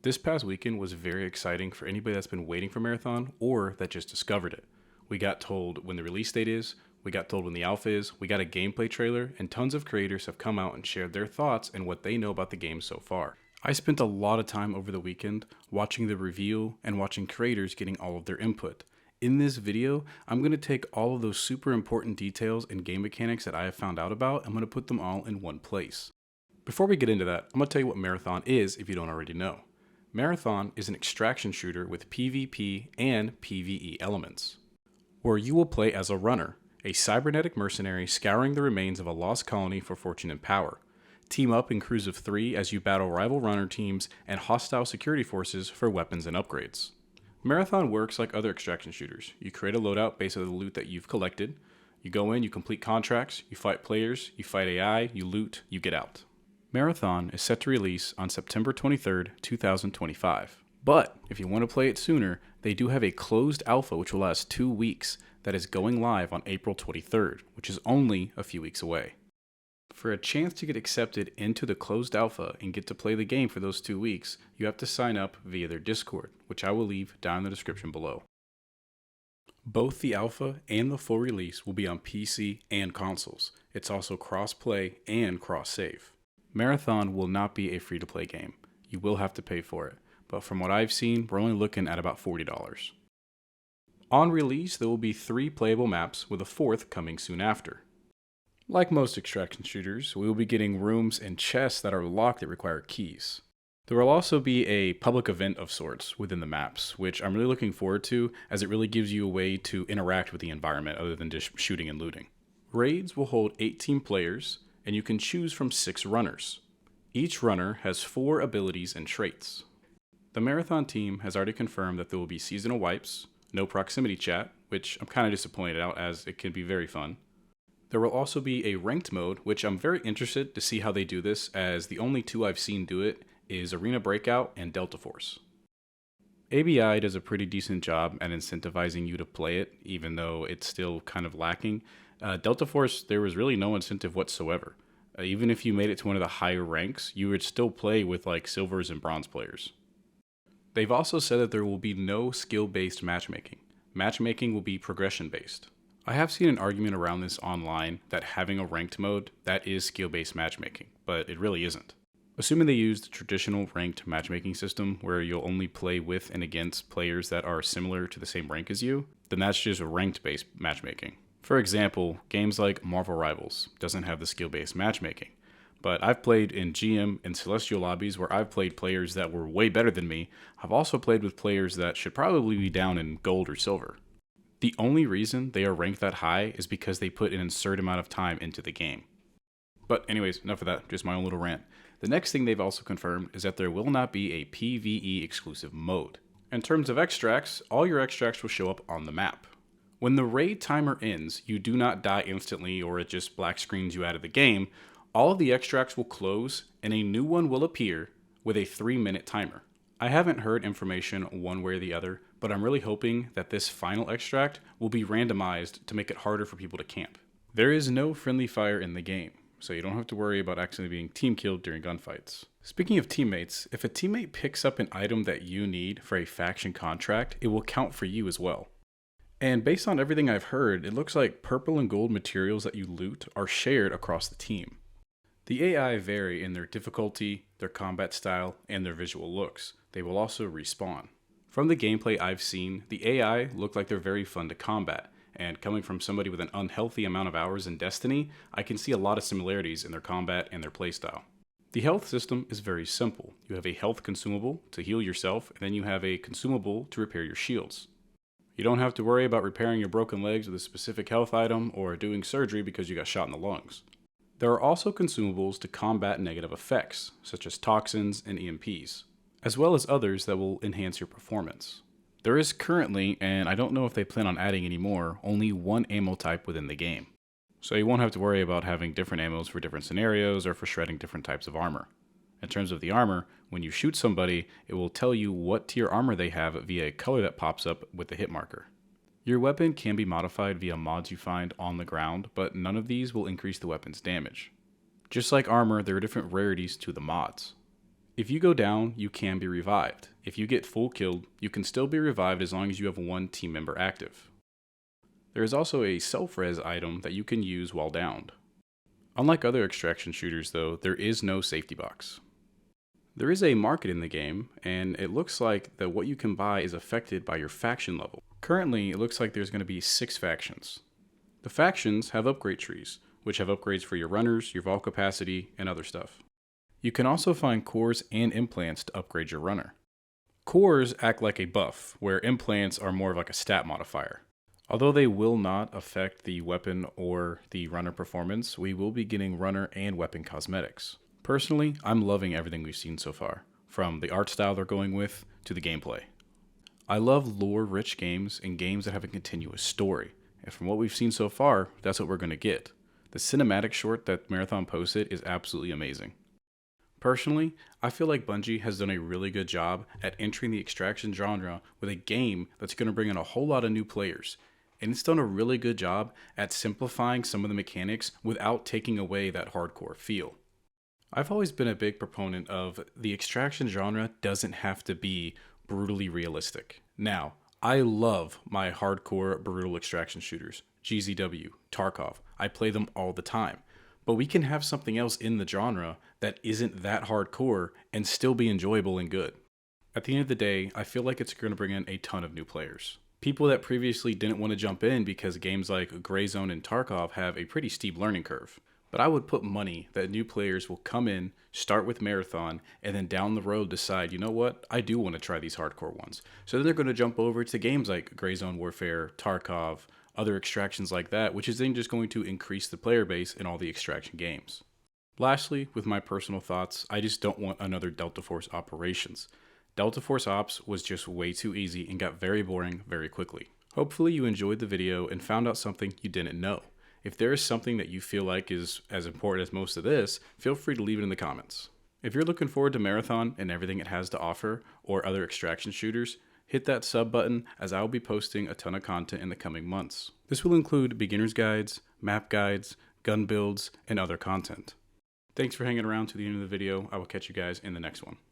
This past weekend was very exciting for anybody that's been waiting for Marathon or that just discovered it. We got told when the release date is, we got told when the alpha is, we got a gameplay trailer, and tons of creators have come out and shared their thoughts and what they know about the game so far. I spent a lot of time over the weekend watching the reveal and watching creators getting all of their input. In this video, I'm going to take all of those super important details and game mechanics that I have found out about, I'm going to put them all in one place. Before we get into that, I'm going to tell you what Marathon is if you don't already know. Marathon is an extraction shooter with PvP and PvE elements, where you will play as a runner, a cybernetic mercenary scouring the remains of a lost colony for fortune and power. Team up in crews of 3 as you battle rival runner teams and hostile security forces for weapons and upgrades. Marathon works like other extraction shooters. You create a loadout based on the loot that you've collected. You go in, you complete contracts, you fight players, you fight AI, you loot, you get out. Marathon is set to release on September 23rd, 2025. But if you want to play it sooner, they do have a closed alpha which will last 2 weeks that is going live on April 23rd, which is only a few weeks away. For a chance to get accepted into the closed alpha and get to play the game for those 2 weeks, you have to sign up via their Discord, which I will leave down in the description below. Both the alpha and the full release will be on PC and consoles. It's also cross-play and cross-save. Marathon will not be a free-to-play game. You will have to pay for it, but from what I've seen, we're only looking at about $40. On release, there will be 3 playable maps, with a 4th coming soon after. Like most extraction shooters, we will be getting rooms and chests that are locked that require keys. There will also be a public event of sorts within the maps, which I'm really looking forward to, as it really gives you a way to interact with the environment other than just shooting and looting. Raids will hold 18 players, and you can choose from 6 runners. Each runner has 4 abilities and traits. The Marathon team has already confirmed that there will be seasonal wipes, no proximity chat, which I'm kind of disappointed out as it can be very fun. There will also be a ranked mode, which I'm very interested to see how they do this, as the only 2 I've seen do it is Arena Breakout and Delta Force. ABI does a pretty decent job at incentivizing you to play it, even though it's still kind of lacking. Delta Force, there was really no incentive whatsoever. Even if you made it to one of the higher ranks, you would still play with like silvers and bronze players. They've also said that there will be no skill-based matchmaking. Matchmaking will be progression-based. I have seen an argument around this online that having a ranked mode, that is skill-based matchmaking, but it really isn't. Assuming they use the traditional ranked matchmaking system where you'll only play with and against players that are similar to the same rank as you, then that's just ranked-based matchmaking. For example, games like Marvel Rivals doesn't have the skill-based matchmaking, but I've played in GM and Celestial lobbies where I've played players that were way better than me. I've also played with players that should probably be down in gold or silver. The only reason they are ranked that high is because they put an absurd amount of time into the game. But anyways, enough of that, just my own little rant. The next thing they've also confirmed is that there will not be a PvE exclusive mode. In terms of extracts, all your extracts will show up on the map. When the raid timer ends, you do not die instantly or it just black screens you out of the game. All of the extracts will close and a new one will appear with a 3-minute timer. I haven't heard information one way or the other, but I'm really hoping that this final extract will be randomized to make it harder for people to camp. There is no friendly fire in the game, so you don't have to worry about accidentally being team killed during gunfights. Speaking of teammates, if a teammate picks up an item that you need for a faction contract, it will count for you as well. And based on everything I've heard, it looks like purple and gold materials that you loot are shared across the team. The AI vary in their difficulty, their combat style, and their visual looks. They will also respawn. From the gameplay I've seen, the AI look like they're very fun to combat, and coming from somebody with an unhealthy amount of hours in Destiny, I can see a lot of similarities in their combat and their playstyle. The health system is very simple. You have a health consumable to heal yourself, and then you have a consumable to repair your shields. You don't have to worry about repairing your broken legs with a specific health item or doing surgery because you got shot in the lungs. There are also consumables to combat negative effects, such as toxins and EMPs, as well as others that will enhance your performance. There is currently, and I don't know if they plan on adding any more, only one ammo type within the game. So you won't have to worry about having different ammos for different scenarios or for shredding different types of armor. In terms of the armor, when you shoot somebody, it will tell you what tier armor they have via a color that pops up with the hit marker. Your weapon can be modified via mods you find on the ground, but none of these will increase the weapon's damage. Just like armor, there are different rarities to the mods. If you go down, you can be revived. If you get full killed, you can still be revived as long as you have one team member active. There is also a self-res item that you can use while downed. Unlike other extraction shooters though, there is no safety box. There is a market in the game, and it looks like that what you can buy is affected by your faction level. Currently, it looks like there's going to be 6 factions. The factions have upgrade trees, which have upgrades for your runners, your vault capacity, and other stuff. You can also find cores and implants to upgrade your runner. Cores act like a buff, where implants are more of like a stat modifier. Although they will not affect the weapon or the runner performance, we will be getting runner and weapon cosmetics. Personally, I'm loving everything we've seen so far, from the art style they're going with to the gameplay. I love lore-rich games and games that have a continuous story, and from what we've seen so far, that's what we're going to get. The cinematic short that Marathon posted is absolutely amazing. Personally, I feel like Bungie has done a really good job at entering the extraction genre with a game that's going to bring in a whole lot of new players, and it's done a really good job at simplifying some of the mechanics without taking away that hardcore feel. I've always been a big proponent of the extraction genre doesn't have to be brutally realistic. Now, I love my hardcore brutal extraction shooters, GZW, Tarkov. I play them all the time. But we can have something else in the genre that isn't that hardcore and still be enjoyable and good. At the end of the day, I feel like it's going to bring in a ton of new players. People that previously didn't want to jump in because games like Gray Zone and Tarkov have a pretty steep learning curve. But I would put money that new players will come in, start with Marathon, and then down the road decide, you know what, I do want to try these hardcore ones. So then they're going to jump over to games like Gray Zone Warfare, Tarkov, other extractions like that, which is then just going to increase the player base in all the extraction games. Lastly, with my personal thoughts, I just don't want another Delta Force Operations. Delta Force Ops was just way too easy and got very boring very quickly. Hopefully you enjoyed the video and found out something you didn't know. If there is something that you feel like is as important as most of this, feel free to leave it in the comments. If you're looking forward to Marathon and everything it has to offer, or other extraction shooters, hit that sub button as I will be posting a ton of content in the coming months. This will include beginner's guides, map guides, gun builds, and other content. Thanks for hanging around to the end of the video. I will catch you guys in the next one.